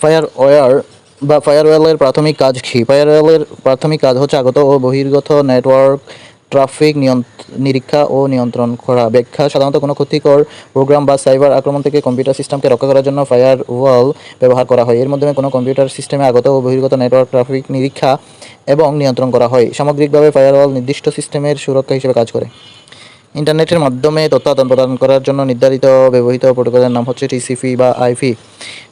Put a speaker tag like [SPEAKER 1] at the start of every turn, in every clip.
[SPEAKER 1] ফায়ারওয়্যার বা ফায়ারওয়ালের প্রাথমিক কাজ কী? ফায়ারওয়ালের প্রাথমিক কাজ হচ্ছে আগত ও বহির্গত নেটওয়ার্ক ট্রাফিক নিরীক্ষা ও নিয়ন্ত্রণ করা। ব্যাখ্যা: সাধারণত কোনো ক্ষতিকর প্রোগ্রাম বা সাইবার আক্রমণ থেকে কম্পিউটার সিস্টেমকে রক্ষা করার জন্য ফায়ারওয়াল ব্যবহার করা হয়। এর মাধ্যমে কোনো কম্পিউটার সিস্টেমে আগত ও বহির্গত নেটওয়ার্ক ট্রাফিক নিরীক্ষা এবং নিয়ন্ত্রণ করা হয়। সামগ্রিকভাবে ফায়ারওয়াল নির্দিষ্ট সিস্টেমের সুরক্ষা হিসেবে কাজ করে। ইন্টারনেটের মাধ্যমে তথ্য আদান-প্রদান করার জন্য নির্ধারিত ব্যবহৃত প্রোটোকলের নাম হচ্ছে টিসিপি বা আইপি।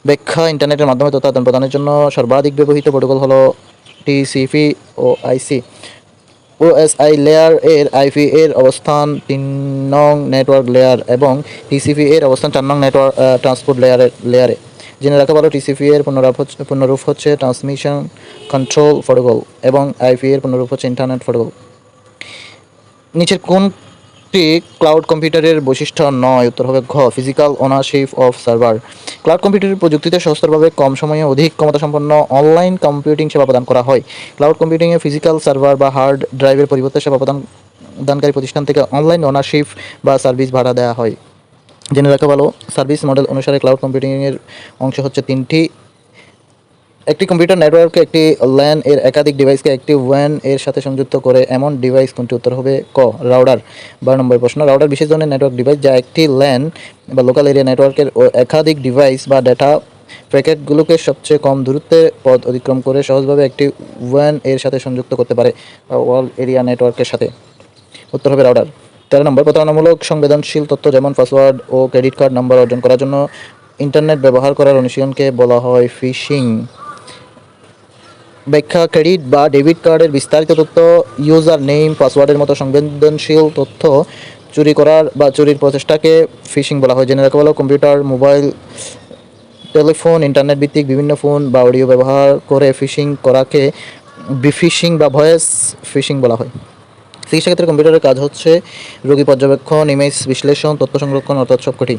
[SPEAKER 1] ব্যাখ্যা: ইন্টারনেটের মাধ্যমে তথ্য আদান-প্রদানের জন্য সর্বাধিক ব্যবহৃত প্রোটোকল হলো টিসিপি ও আইসি। ওএসআই লেয়ার এর আইপি এর অবস্থান ৩ নং নেটওয়ার্ক লেয়ার এবং টিসিপি এর অবস্থান ৪ নং নেটওয়ার্ক ট্রান্সপোর্ট লেয়ারে। জেনে রাখা ভালো, টিসিপি এর পূর্ণরূপ হচ্ছে ট্রান্সমিশন কন্ট্রোল প্রোটোকল এবং আইপি এর পূর্ণরূপ হচ্ছে ইন্টারনেট প্রোটোকল। নিচের কোনটি ক্লাউড কম্পিউটারের বৈশিষ্ট্য নয়? উত্তর হবে ঘ, physical ownership of server. Cloud কম্পিউটারের প্রযুক্তিতে সহজতরভাবে কম সময়ে অধিক ক্ষমতাসম্পন্ন অনলাইন কম্পিউটিং সেবা প্রদান করা হয়। ক্লাউড কম্পিউটিংয়ে ফিজিক্যাল সার্ভার বা হার্ড ড্রাইভের পরিবর্তে সেবা প্রদানকারী প্রতিষ্ঠান থেকে অনলাইন ওনারশিপ বা সার্ভিস ভাড়া দেওয়া হয়। জেনে রাখা ভালো, সার্ভিস মডেল অনুসারে ক্লাউড কম্পিউটিংয়ের অংশ হচ্ছে তিনটি। একটি কম্পিউটার নেটওয়ার্কে একটি ল্যান এর একাধিক ডিভাইসকে একটি ওয়ান এর সাথে সংযুক্ত করে এমন ডিভাইস কোনটি? উত্তর হবে ক, রাউটার। ১২ নম্বর প্রশ্ন, রাউটার বিশেষ ধরনের নেটওয়ার্ক ডিভাইস যা একটি ল্যান বা লোকাল এরিয়া নেটওয়ার্কের একাধিক ডিভাইস বা ডেটা প্যাকেটগুলোকে সবচেয়ে কম দূরত্বের পথ অতিক্রম করে সহজভাবে একটি ওয়ান এর সাথে সংযুক্ত করতে পারে বা ওয়াল এরিয়া নেটওয়ার্কের সাথে। উত্তর হবে রাউটার। ১৩ নম্বর, প্রতারণামূলক সংবেদনশীল তথ্য যেমন পাসওয়ার্ড ও ক্রেডিট কার্ড নাম্বার অর্জন করার জন্য ইন্টারনেট ব্যবহার করার অনুশীলনকে বলা হয় ফিশিং। ব্যাখ্যা: ক্রেডিট বা ডেবিট কার্ডের বিস্তারিত তথ্য, ইউজার নেম, পাসওয়ার্ডের মতো সংবেদনশীল তথ্য চুরি করার বা চুরির প্রচেষ্টাকে ফিশিং বলা হয়। জেনে রাখা ভালো, কম্পিউটার, মোবাইল, টেলিফোন, ইন্টারনেট ভিত্তিক বিভিন্ন ফোন বা অডিও ব্যবহার করে ফিশিং করাকে বিফিশিং বা ভয়েস ফিশিং বলা হয়। চিকিৎসা ক্ষেত্রে কম্পিউটারের কাজ হচ্ছে রোগী পর্যবেক্ষণ, ইমেজ বিশ্লেষণ, তথ্য সংরক্ষণ অর্থাৎ সবকটি।